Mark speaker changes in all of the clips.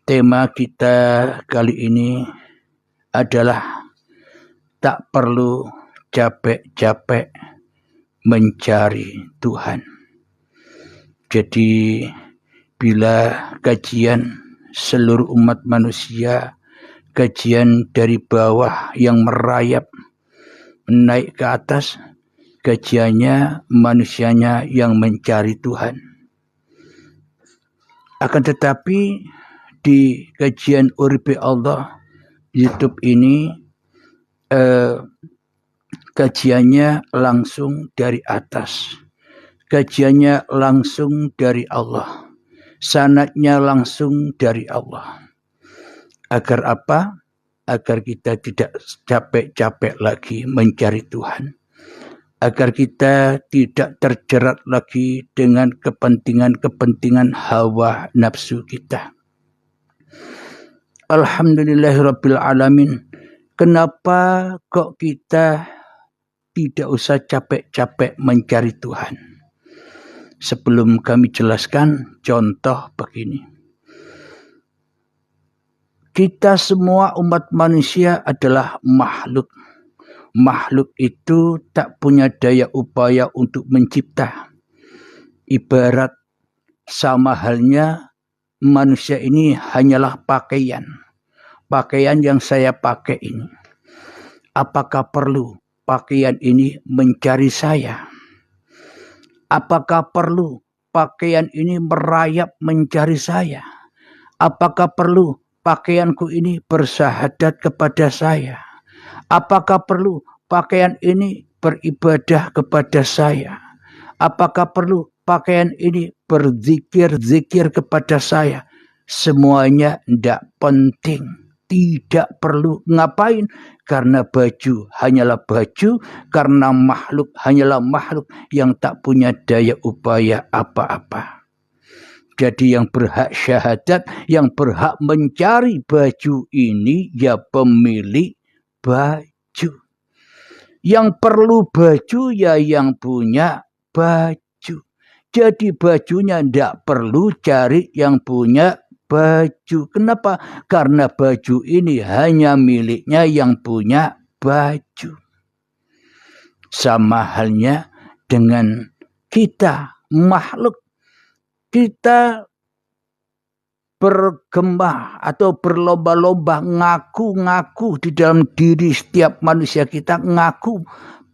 Speaker 1: Tema kita kali ini adalah tak perlu capek-capek mencari Tuhan. Jadi bila kajian seluruh umat manusia, kajian dari bawah yang merayap naik ke atas, kajiannya manusianya yang mencari Tuhan. Akan tetapi di kajian Uripe Allah YouTube ini kajiannya langsung dari atas, kajiannya langsung dari Allah, sanadnya langsung dari Allah. Agar apa? Agar kita tidak capek-capek lagi mencari Tuhan, agar kita tidak terjerat lagi dengan kepentingan-kepentingan hawa nafsu kita. Alhamdulillahirabbil alamin. Kenapa kok kita tidak usah capek-capek mencari Tuhan? Sebelum kami jelaskan, contoh begini. Kita semua umat manusia adalah makhluk. Makhluk itu tak punya daya upaya untuk mencipta. Ibarat sama halnya manusia ini hanyalah pakaian. Pakaian yang saya pakai ini. Apakah perlu pakaian ini mencari saya? Apakah perlu pakaian ini merayap mencari saya? Apakah perlu pakaianku ini bersahadat kepada saya? Apakah perlu pakaian ini beribadah kepada saya? Apakah perlu pakaian ini berzikir-zikir kepada saya? Semuanya tidak penting, tidak perlu. Ngapain? Karena baju hanyalah baju, karena makhluk hanyalah makhluk yang tak punya daya upaya apa-apa. Jadi yang berhak syahadat, yang berhak mencari baju ini ya pemilik baju. Yang perlu baju ya yang punya baju. Jadi bajunya tidak perlu cari yang punya baju. Kenapa? Karena baju ini hanya miliknya yang punya baju. Sama halnya dengan kita, makhluk. Kita bergema atau berlomba-lomba ngaku-ngaku di dalam diri setiap manusia kita, ngaku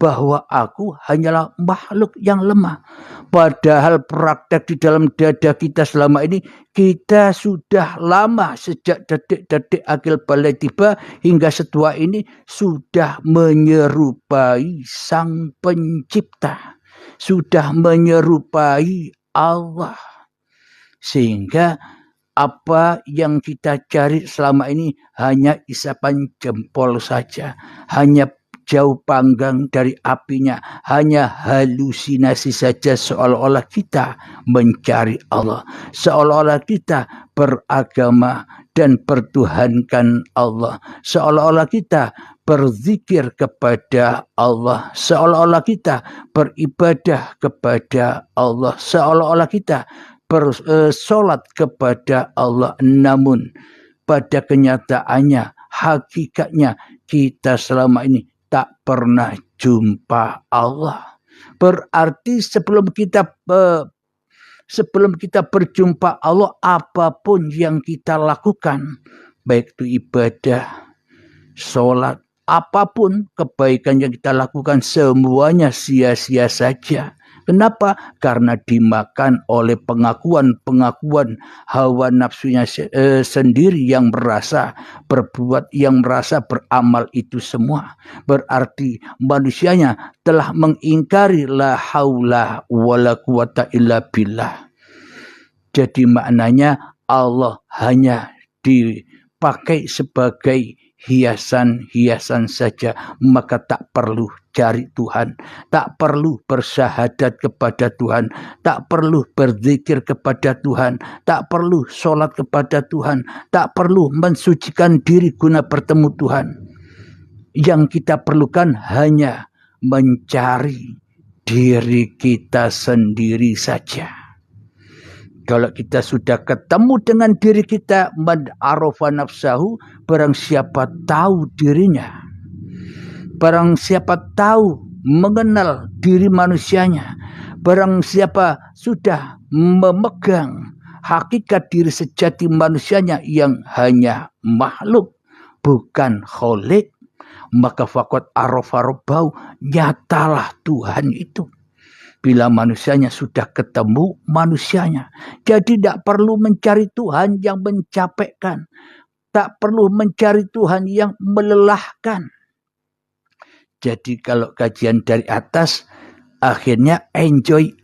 Speaker 1: bahwa aku hanyalah makhluk yang lemah. Padahal praktek di dalam dada kita selama ini, kita sudah lama sejak detik-detik akil balik tiba hingga setua ini sudah menyerupai Sang Pencipta, sudah menyerupai Allah. Sehingga apa yang kita cari selama ini hanya isapan jempol saja, hanya jauh panggang dari apinya, hanya halusinasi saja, seolah-olah kita mencari Allah, seolah-olah kita beragama dan bertuhankan Allah, seolah-olah kita berzikir kepada Allah, seolah-olah kita beribadah kepada Allah, seolah-olah kita bersolat kepada Allah. Namun pada kenyataannya, hakikatnya kita selama ini tak pernah jumpa Allah. Berarti sebelum kita berjumpa Allah, apapun yang kita lakukan, baik itu ibadah, solat, apapun kebaikan yang kita lakukan, semuanya sia-sia saja. Kenapa? Karena dimakan oleh pengakuan-pengakuan hawa nafsunya sendiri yang merasa berbuat, yang merasa beramal itu semua. Berarti manusianya telah mengingkari la haula wala quwata illa billah. Jadi maknanya Allah hanya dipakai sebagai hiasan-hiasan saja, maka tak perlu cari Tuhan, tak perlu bersyahadat kepada Tuhan, tak perlu berzikir kepada Tuhan, tak perlu sholat kepada Tuhan, tak perlu mensucikan diri guna bertemu Tuhan. Yang kita perlukan hanya mencari diri kita sendiri saja. Kalau kita sudah ketemu dengan diri kita, man arafa nafsahu, barang siapa tahu dirinya, barang siapa tahu mengenal diri manusianya, barang siapa sudah memegang hakikat diri sejati manusianya yang hanya makhluk, bukan kholik, maka faqad arafa rabbahu, nyatalah Tuhan itu. Bila manusianya sudah ketemu manusianya. Jadi tidak perlu mencari Tuhan yang mencapekkan. Tak perlu mencari Tuhan yang melelahkan. Jadi kalau kajian dari atas, akhirnya enjoy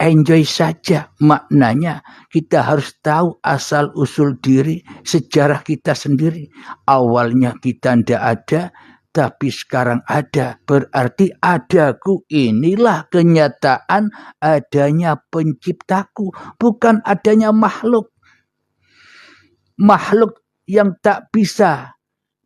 Speaker 1: saja. Maknanya kita harus tahu asal usul diri, sejarah kita sendiri. Awalnya kita tidak ada, tapi sekarang ada. Berarti adaku, inilah kenyataan adanya penciptaku, bukan adanya makhluk. Makhluk yang tak bisa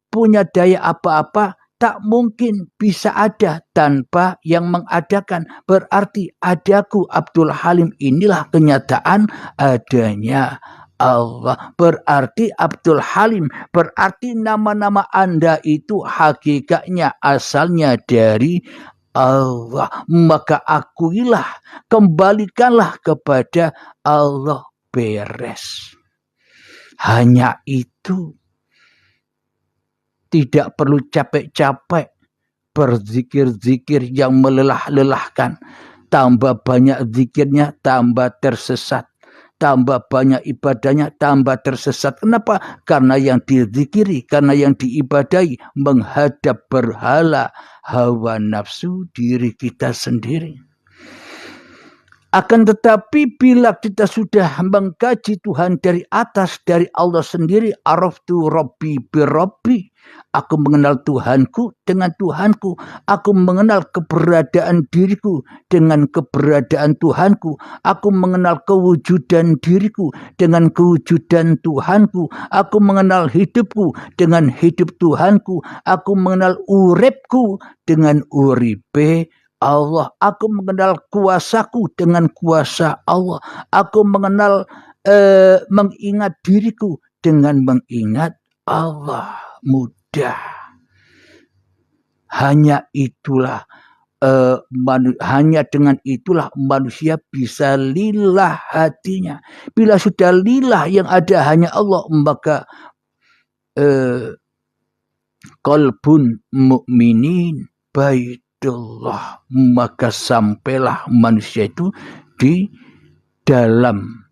Speaker 1: punya daya apa-apa, tak mungkin bisa ada tanpa yang mengadakan. Berarti adaku Abdul Halim, inilah kenyataan adanya Allah. Berarti Abdul Halim, berarti nama-nama Anda itu hakikatnya asalnya dari Allah. Maka akuilah, kembalikanlah kepada Allah, beres. Hanya itu. Tidak perlu capek-capek berzikir-zikir yang melelah-lelahkan. Tambah banyak zikirnya, tambah tersesat. Tambah banyak ibadahnya, tambah tersesat. Kenapa? Karena yang dizikiri, karena yang diibadahi menghadap berhala, hawa nafsu diri kita sendiri. Akan tetapi bila kita sudah mengkaji Tuhan dari atas, dari Allah sendiri, araftu rabbi birabbi, aku mengenal Tuhanku dengan Tuhanku, aku mengenal keberadaan diriku dengan keberadaan Tuhanku, aku mengenal kewujudan diriku dengan kewujudan Tuhanku, aku mengenal hidupku dengan hidup Tuhanku, aku mengenal uripku dengan uripe Allah. Aku mengenal kuasaku dengan kuasa Allah. Aku mengenal mengingat diriku dengan mengingat Allah. Mudah. Hanya itulah hanya dengan itulah manusia bisa lillah hatinya. Bila sudah lillah yang ada hanya Allah, maka qalbun mu'minin bait Allah, maka sampailah manusia itu di dalam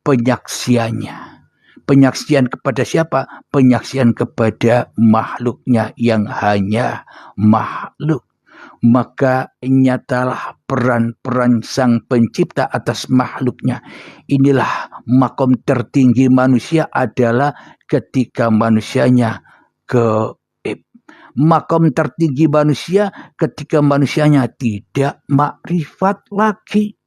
Speaker 1: penyaksiannya. Penyaksian kepada siapa? Penyaksian kepada makhluknya yang hanya makhluk. Maka nyatalah peran-peran sang pencipta atas makhluknya. Inilah makom tertinggi manusia adalah ketika manusianya makom tertinggi manusia ketika manusianya tidak makrifat lagi.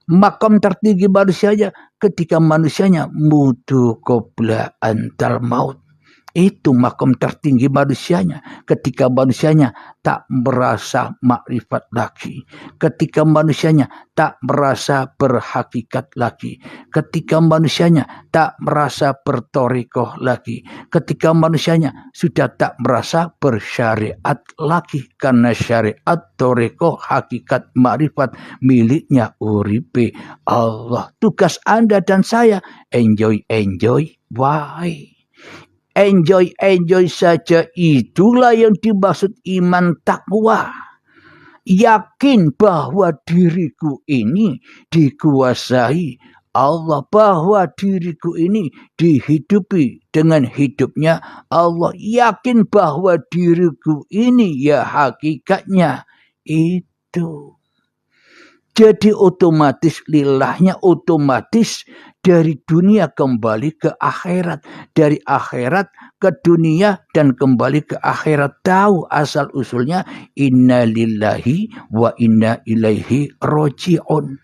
Speaker 1: Makom tertinggi manusianya ketika manusianya mutu qabla antal maut. Itu makom tertinggi manusianya ketika manusianya tak merasa makrifat lagi, ketika manusianya tak merasa berhakikat lagi, ketika manusianya tak merasa bertorikoh lagi, ketika manusianya sudah tak merasa bersyariat lagi, karena syariat, torikoh, hakikat, makrifat miliknya uripe Allah. Tugas Anda dan saya enjoy, why? Enjoy saja, itulah yang dimaksud iman takwa. Yakin bahwa diriku ini dikuasai Allah, bahwa diriku ini dihidupi dengan hidupnya Allah. Yakin bahwa diriku ini ya hakikatnya itu. Jadi otomatis lillahnya otomatis dari dunia kembali ke akhirat. Dari akhirat ke dunia dan kembali ke akhirat. Tahu asal usulnya inna lillahi wa inna ilaihi roji'un.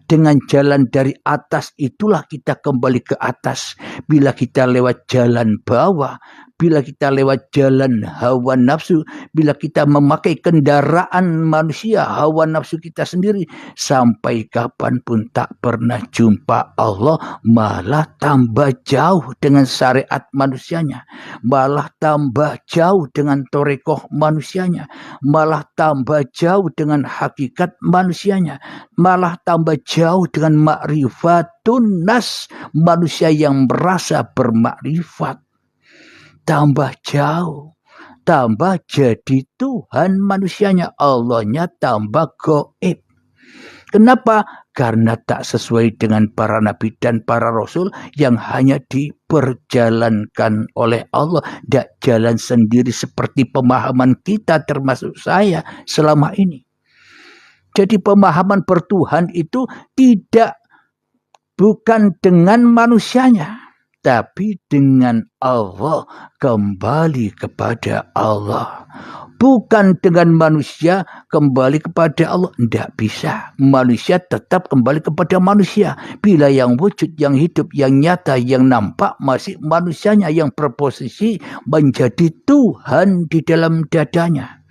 Speaker 1: Dengan jalan dari atas itulah kita kembali ke atas. Bila kita lewat jalan bawah, bila kita lewat jalan hawa nafsu, bila kita memakai kendaraan manusia, hawa nafsu kita sendiri, sampai kapanpun tak pernah jumpa Allah, malah tambah jauh dengan syariat manusianya, malah tambah jauh dengan torekoh manusianya, malah tambah jauh dengan hakikat manusianya, malah tambah jauh dengan ma'rifatun nas, manusia yang merasa bermakrifat. Tambah jauh, tambah jadi Tuhan manusianya, Allahnya tambah gaib. Kenapa? Karena tak sesuai dengan para nabi dan para rasul yang hanya diperjalankan oleh Allah, tidak jalan sendiri seperti pemahaman kita termasuk saya selama ini. Jadi pemahaman bertuhan itu bukan dengan manusianya, tapi dengan Allah, kembali kepada Allah. Bukan dengan manusia kembali kepada Allah. Tidak bisa. Manusia tetap kembali kepada manusia. Bila yang wujud, yang hidup, yang nyata, yang nampak masih manusianya yang berposisi menjadi Tuhan di dalam dadanya.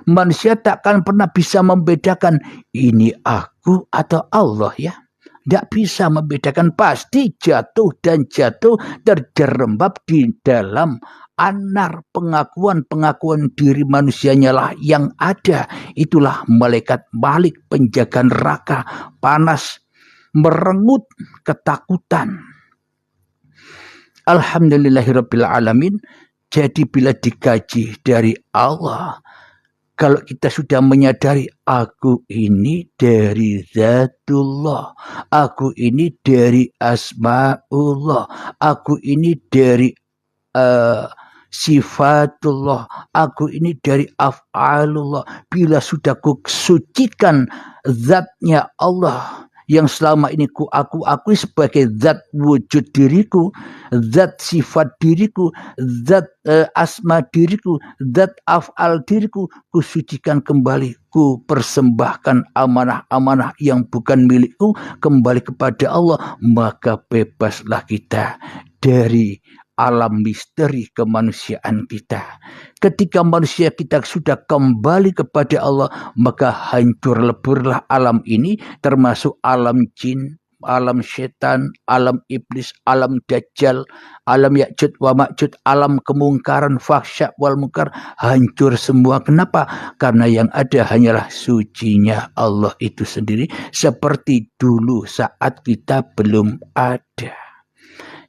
Speaker 1: Manusia takkan pernah bisa membedakan ini aku atau Allah ya. Tidak bisa membedakan, pasti jatuh dan jatuh terjerembab di dalam anar pengakuan diri manusianya lah yang ada. Itulah malaikat Malik, penjaga neraka, panas, merengut ketakutan. Alhamdulillahirabbil alamin. Jadi bila dikaji dari Allah, kalau kita sudah menyadari aku ini dari zatullah, aku ini dari asma'ullah, aku ini dari sifatullah, aku ini dari af'alullah. Bila sudah kusucikan zatnya Allah yang selama ini aku akui sebagai zat wujud diriku, zat sifat diriku, zat asma diriku, zat af'al diriku, kusucikan kembali, ku persembahkan amanah-amanah yang bukan milikku kembali kepada Allah, maka bebaslah kita dari alam misteri kemanusiaan kita. Ketika manusia kita sudah kembali kepada Allah, maka hancur leburlah alam ini, termasuk alam jin, alam setan, alam iblis, alam dajjal, alam Ya'juj wa Ma'juj, alam kemungkaran, fahsya wal munkar, hancur semua. Kenapa? Karena yang ada hanyalah sucinya Allah itu sendiri, seperti dulu saat kita belum ada.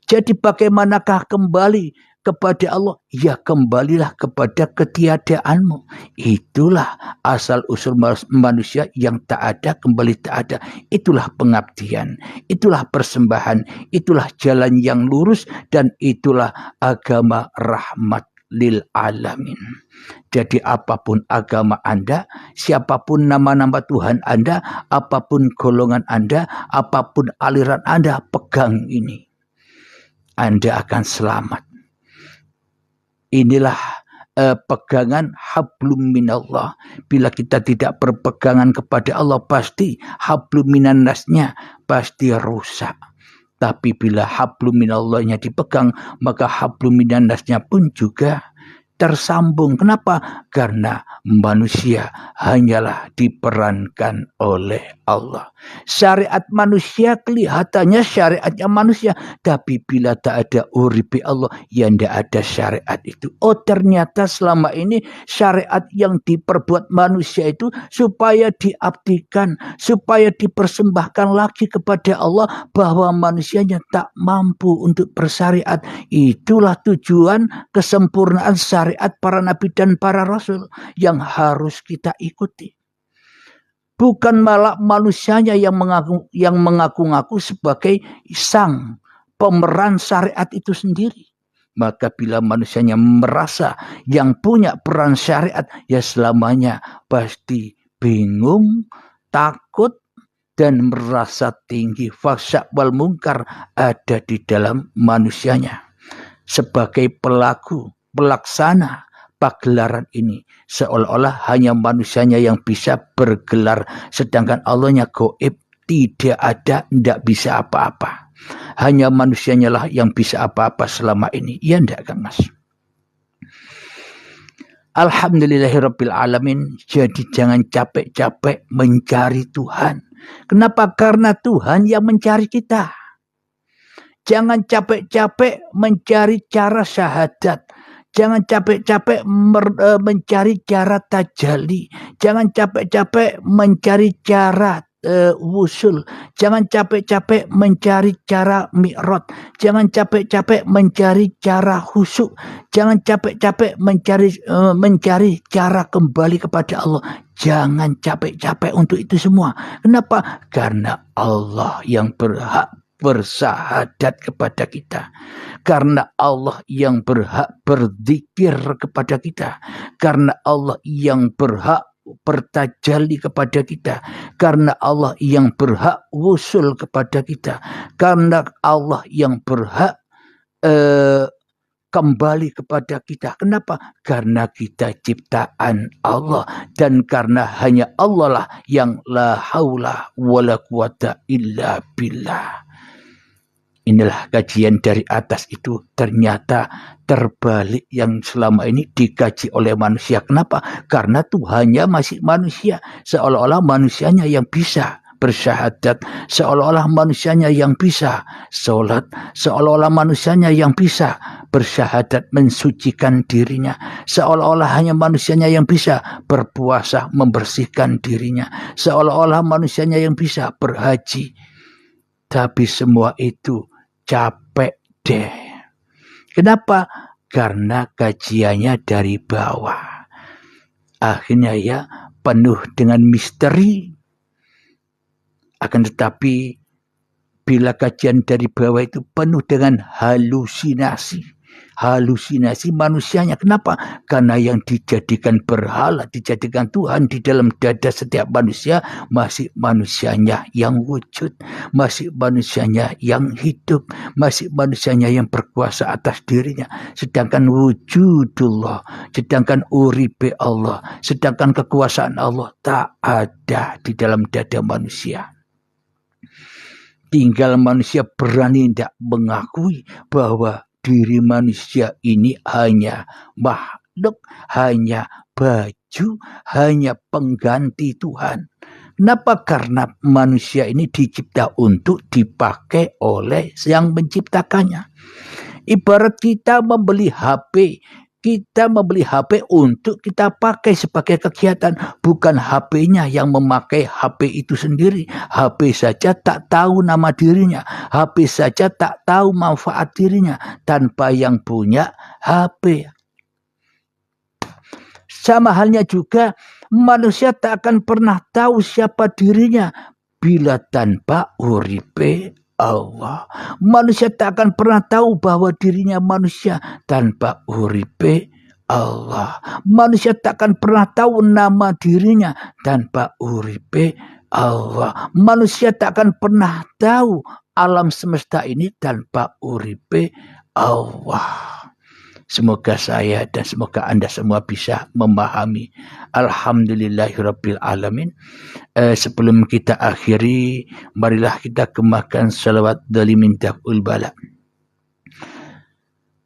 Speaker 1: Jadi bagaimanakah kembali kepada Allah? Ya kembalilah kepada ketiadaanmu. Itulah asal usul manusia, yang tak ada kembali tak ada. Itulah pengabdian, itulah persembahan, itulah jalan yang lurus, dan itulah agama rahmat lil alamin. Jadi apapun agama Anda, siapapun nama-nama Tuhan Anda, apapun golongan Anda, apapun aliran Anda, pegang ini. Anda akan selamat. Inilah pegangan hablum minallah. Bila kita tidak berpegangan kepada Allah, pasti hablum minannasnya pasti rusak. Tapi bila hablum minallahnya dipegang, maka hablum minannasnya pun juga tersambung. Kenapa? Karena manusia hanyalah diperankan oleh Allah. Syariat manusia kelihatannya syariatnya manusia, tapi bila tak ada uripi Allah, ya tidak ada syariat itu. Oh, ternyata selama ini syariat yang diperbuat manusia itu supaya diabdikan, supaya dipersembahkan lagi kepada Allah, bahwa manusianya tak mampu untuk bersyariat. Itulah tujuan kesempurnaan syariat para nabi dan para rasul yang harus kita ikuti. Bukan malah manusianya yang mengaku-ngaku sebagai sang pemeran syariat itu sendiri. Maka bila manusianya merasa yang punya peran syariat, ya selamanya pasti bingung, takut, dan merasa tinggi. Fahsya wal munkar ada di dalam manusianya. Sebagai pelaku, pelaksana pagelaran ini, seolah-olah hanya manusianya yang bisa bergelar, sedangkan Allahnya gaib, tidak ada, tidak bisa apa-apa. Hanya manusianya lah yang bisa apa-apa selama ini. Ya enggak, Kang Mas? Alhamdulillahirabbil alamin. Jadi jangan capek-capek mencari Tuhan. Kenapa? Karena Tuhan yang mencari kita. Jangan capek-capek mencari cara syahadat. Jangan capek-capek mencari cara tajalli. Jangan capek-capek mencari cara wusul. Jangan capek-capek mencari cara mi'raj. Jangan capek-capek mencari cara khusyuk. Jangan capek-capek mencari cara kembali kepada Allah. Jangan capek-capek untuk itu semua. Kenapa? Karena Allah yang berhak bersahadat kepada kita. Karena Allah yang berhak berzikir kepada kita. Karena Allah yang berhak bertajalli kepada kita. Karena Allah yang berhak wusul kepada kita. Karena Allah yang berhak kembali kepada kita. Kenapa? Karena kita ciptaan Allah. Dan karena hanya Allah lah yang la haula wala quwata illa billah. Inilah kajian dari atas itu ternyata terbalik yang selama ini dikaji oleh manusia. Kenapa? Karena Tuhannya masih manusia. Seolah-olah manusianya yang bisa bersyahadat. Seolah-olah manusianya yang bisa sholat. Seolah-olah manusianya yang bisa bersyahadat mensucikan dirinya. Seolah-olah hanya manusianya yang bisa berpuasa membersihkan dirinya. Seolah-olah manusianya yang bisa berhaji. Tapi semua itu capek deh. Kenapa? Karena kajiannya dari bawah. Akhirnya ya penuh dengan misteri. Akan tetapi bila kajian dari bawah itu penuh dengan halusinasi. Halusinasi manusianya. Kenapa? Karena yang dijadikan berhala, dijadikan Tuhan di dalam dada setiap manusia masih manusianya yang wujud, masih manusianya yang hidup, masih manusianya yang berkuasa atas dirinya. Sedangkan wujudullah, sedangkan uribe Allah, sedangkan kekuasaan Allah tak ada di dalam dada manusia. Tinggal manusia berani tidak mengakui bahwa diri manusia ini hanya makhluk, hanya baju, hanya pengganti Tuhan. Kenapa? Karena manusia ini dicipta untuk dipakai oleh yang menciptakannya. Ibarat kita membeli HP. Kita membeli HP untuk kita pakai sebagai kegiatan. Bukan HP-nya yang memakai HP itu sendiri. HP saja tak tahu nama dirinya. HP saja tak tahu manfaat dirinya. Tanpa yang punya HP. Sama halnya juga manusia tak akan pernah tahu siapa dirinya. Bila tanpa uripe Allah. Manusia tak akan pernah tahu bahwa dirinya manusia tanpa uripe Allah. Manusia tak akan pernah tahu nama dirinya tanpa uripe Allah. Manusia tak akan pernah tahu alam semesta ini tanpa uripe Allah. Semoga saya dan semoga Anda semua bisa memahami. Alhamdulillahirabbil alamin. Sebelum kita akhiri, marilah kita kemakan salawat dari mintaful bala.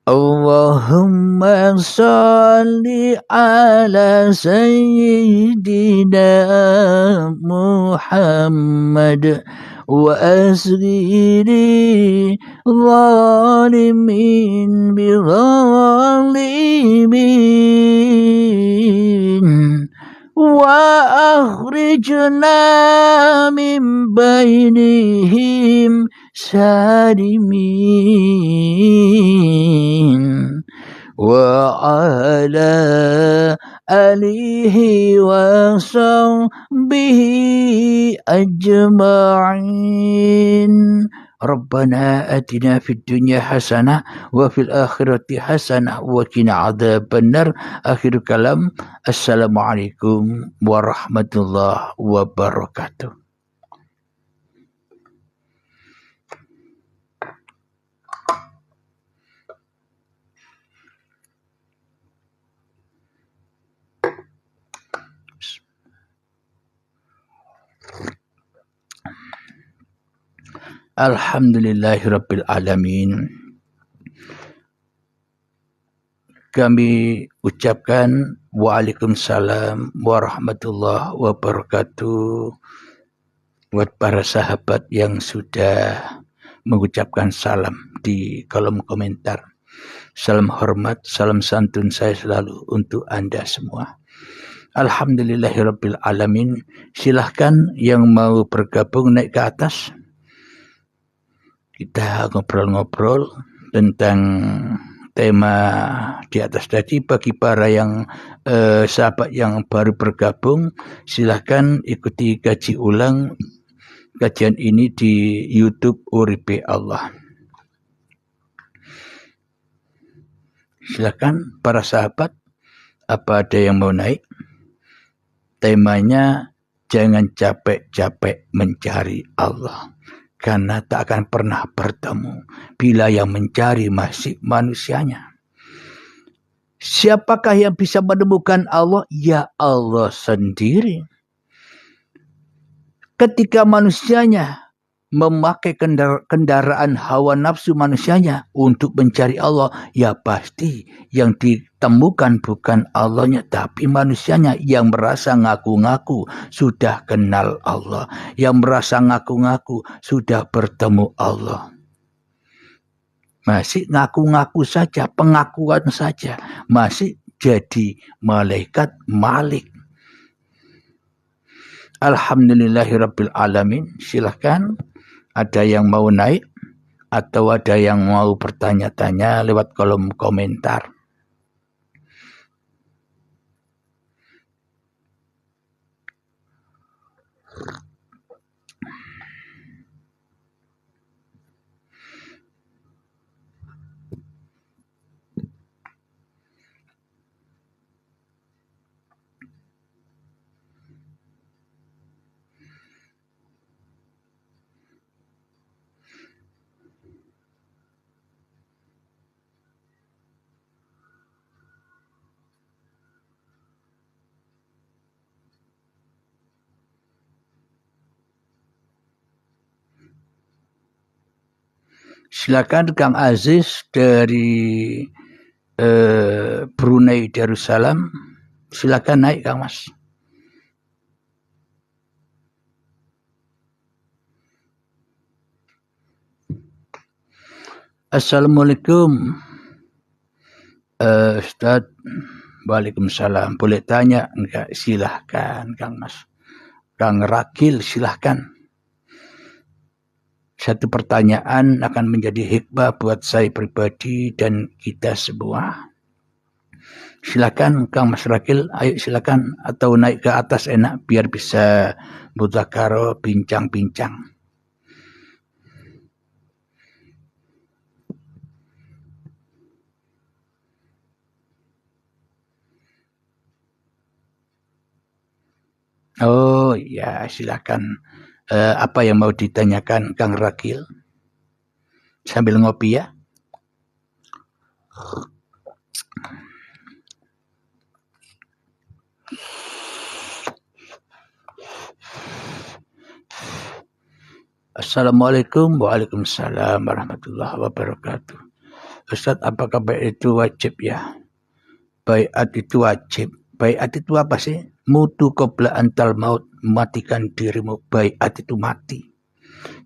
Speaker 1: Allahumma salli ala sayyidina Muhammad wa asghiri zalimin bi zalimin wa akhrijna min bainihim salimin wa ala alihi wa sahbihi ajma'in. Rabbana atina fid dunya hasanah wa fil akhirati hasanah wa qina adzabannar. Akhir kalam. Assalamualaikum warahmatullahi wabarakatuh. Alhamdulillahirabbil alamin. kami ucapkan Waalaikumsalam warahmatullahi wabarakatuh buat para sahabat yang sudah mengucapkan salam di kolom komentar. Salam hormat, salam santun saya selalu untuk Anda semua. Alhamdulillahirabbil alamin. Silahkan yang mau bergabung naik ke atas. Kita ngobrol-ngobrol tentang tema di atas tadi. Bagi para yang sahabat yang baru bergabung, silahkan ikuti kaji ulang kajian ini di YouTube Uripe Allah. Silahkan para sahabat, apa ada yang mau naik? Temanya jangan capek-capek mencari Allah, karena tak akan pernah bertemu bila yang mencari masih manusianya. Siapakah yang bisa menemukan Allah? Ya Allah sendiri. Ketika manusianya memakai kendaraan hawa nafsu manusianya untuk mencari Allah, ya pasti yang ditemukan bukan Allahnya, tapi manusianya yang merasa ngaku-ngaku sudah kenal Allah, yang merasa ngaku-ngaku sudah bertemu Allah. Masih ngaku-ngaku saja, pengakuan saja, masih jadi malaikat Malik. Alhamdulillahirabbil alamin. Silahkan ada yang mau naik atau ada yang mau bertanya-tanya lewat kolom komentar. Silakan Kang Aziz dari Brunei Darussalam. Silakan naik Kang Mas. Assalamualaikum Ustaz. Waalaikumsalam. Boleh tanya enggak? Silahkan Kang Mas. Kang Rakil silahkan. Satu pertanyaan akan menjadi hikmah buat saya pribadi dan kita semua. Silakan Kang Mas Rakil, ayo silakan, atau naik ke atas enak biar bisa mudzakarah bincang-bincang. Oh ya, silakan. Apa yang mau ditanyakan Kang Rakil? Sambil ngopi ya. Assalamualaikum. Waalaikumsalam warahmatullahi wabarakatuh. Ustaz, apakah baiat itu wajib ya? Baiat itu wajib. Baiat itu apa sih? Mutu qabla antal maut, matikan dirimu. Baiat itu mati.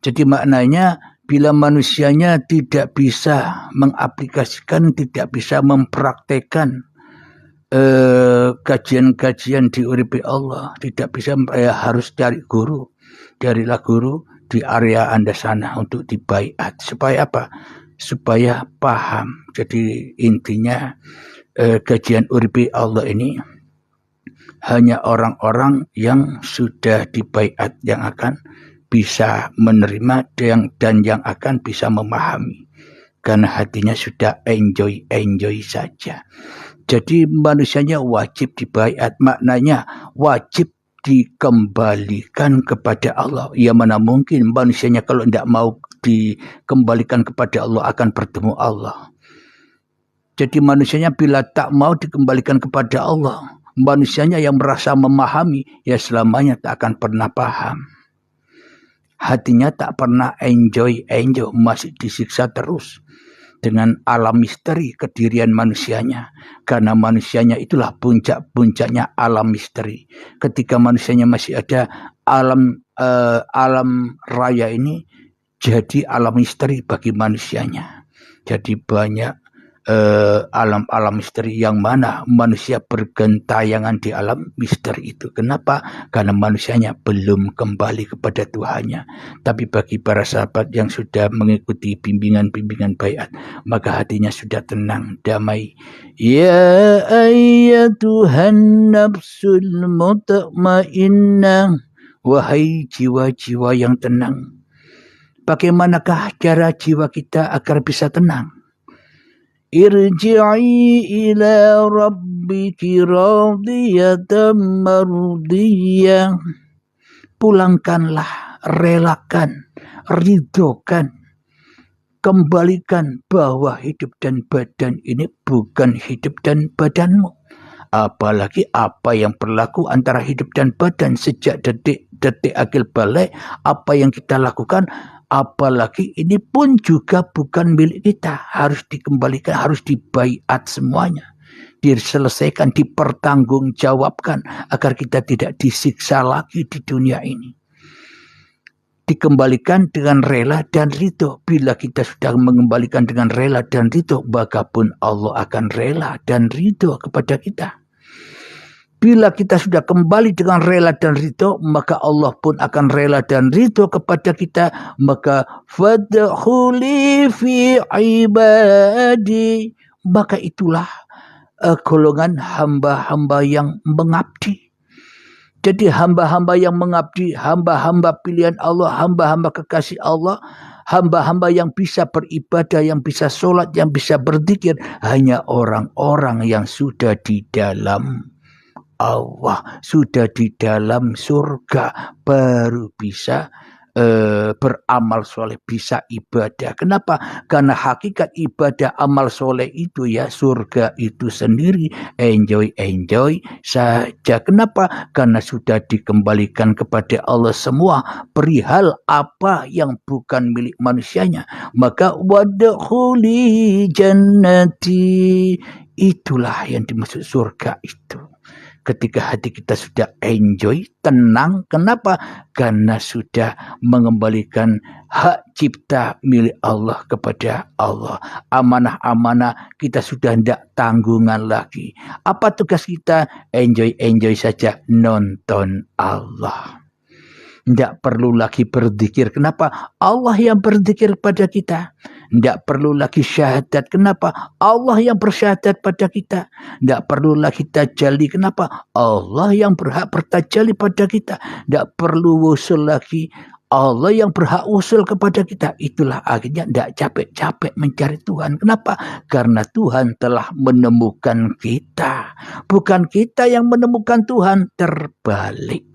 Speaker 1: Jadi maknanya bila manusianya tidak bisa mengaplikasikan, tidak bisa mempraktekkan kajian-kajian di Uripe Allah, tidak bisa, harus cari guru, carilah guru di area Anda sana untuk dibaiat. Supaya apa? Supaya paham. Jadi intinya kajian Uripe Allah ini hanya orang-orang yang sudah dibaiat yang akan bisa menerima dan yang akan bisa memahami, karena hatinya sudah enjoy saja. Jadi manusianya wajib dibaiat, maknanya wajib dikembalikan kepada Allah. Ya mana mungkin manusianya kalau tidak mau dikembalikan kepada Allah akan bertemu Allah. Jadi manusianya bila tak mau dikembalikan kepada Allah, manusianya yang merasa memahami, ya selamanya tak akan pernah paham. Hatinya tak pernah enjoy, masih disiksa terus. dengan alam misteri kedirian manusianya. Karena manusianya itulah puncak-puncaknya alam misteri. Ketika manusianya masih ada, alam raya ini jadi alam misteri bagi manusianya. Jadi banyak alam-alam misteri yang mana manusia bergentayangan di alam misteri itu. Kenapa? Karena manusianya belum kembali kepada Tuhannya. Tapi bagi para sahabat yang sudah mengikuti bimbingan-bimbingan baiat, maka hatinya sudah tenang, damai. Ya ayyatuhan nafsul mutmainnah, wahai jiwa-jiwa yang tenang. Bagaimanakah cara jiwa kita agar bisa tenang? Irji'i ila rabbiki radiyatan mardiyah. Pulangkanlah, relakan, ridhokan, kembalikan bahwa hidup dan badan ini bukan hidup dan badanmu. Apalagi apa yang berlaku antara hidup dan badan sejak detik akil balik, apa yang kita lakukan, apalagi ini pun juga bukan milik kita, harus dikembalikan, harus dibaiat semuanya, diselesaikan, dipertanggungjawabkan agar kita tidak disiksa lagi di dunia ini. Dikembalikan dengan rela dan ridho. Bila kita sudah mengembalikan dengan rela dan ridho, maka pun Allah akan rela dan ridho kepada kita. Bila kita sudah kembali dengan rela dan ridho, maka Allah pun akan rela dan ridho kepada kita. Maka fadkhuli fi ibadi, maka itulah golongan hamba-hamba yang mengabdi. Jadi hamba-hamba yang mengabdi, hamba-hamba pilihan Allah, hamba-hamba kekasih Allah, hamba-hamba yang bisa beribadah, yang bisa sholat, yang bisa berzikir, hanya orang-orang yang sudah di dalam Allah, sudah di dalam surga, baru bisa beramal soleh, bisa ibadah. Kenapa? Karena hakikat ibadah amal soleh itu ya surga itu sendiri, enjoy saja. Kenapa? Karena sudah dikembalikan kepada Allah semua perihal apa yang bukan milik manusianya. Maka wadkhuli jannati, itulah yang dimaksud surga itu. Ketika hati kita sudah enjoy, tenang. Kenapa? Karena sudah mengembalikan hak cipta milik Allah kepada Allah. Amanah-amanah kita sudah tidak tanggungan lagi. Apa tugas kita? Enjoy saja, nonton Allah. Tidak perlu lagi berzikir. Kenapa? Allah yang berzikir pada kita. Tidak perlu lagi syahadat. Kenapa? Allah yang bersyahadat pada kita. Tidak perlu lagi tajalli. Kenapa? Allah yang berhak bertajalli pada kita. Tidak perlu usul lagi. Allah yang berhak usul kepada kita. Itulah akhirnya tidak capek-capek mencari Tuhan. Kenapa? Karena Tuhan telah menemukan kita. Bukan kita yang menemukan Tuhan, terbalik.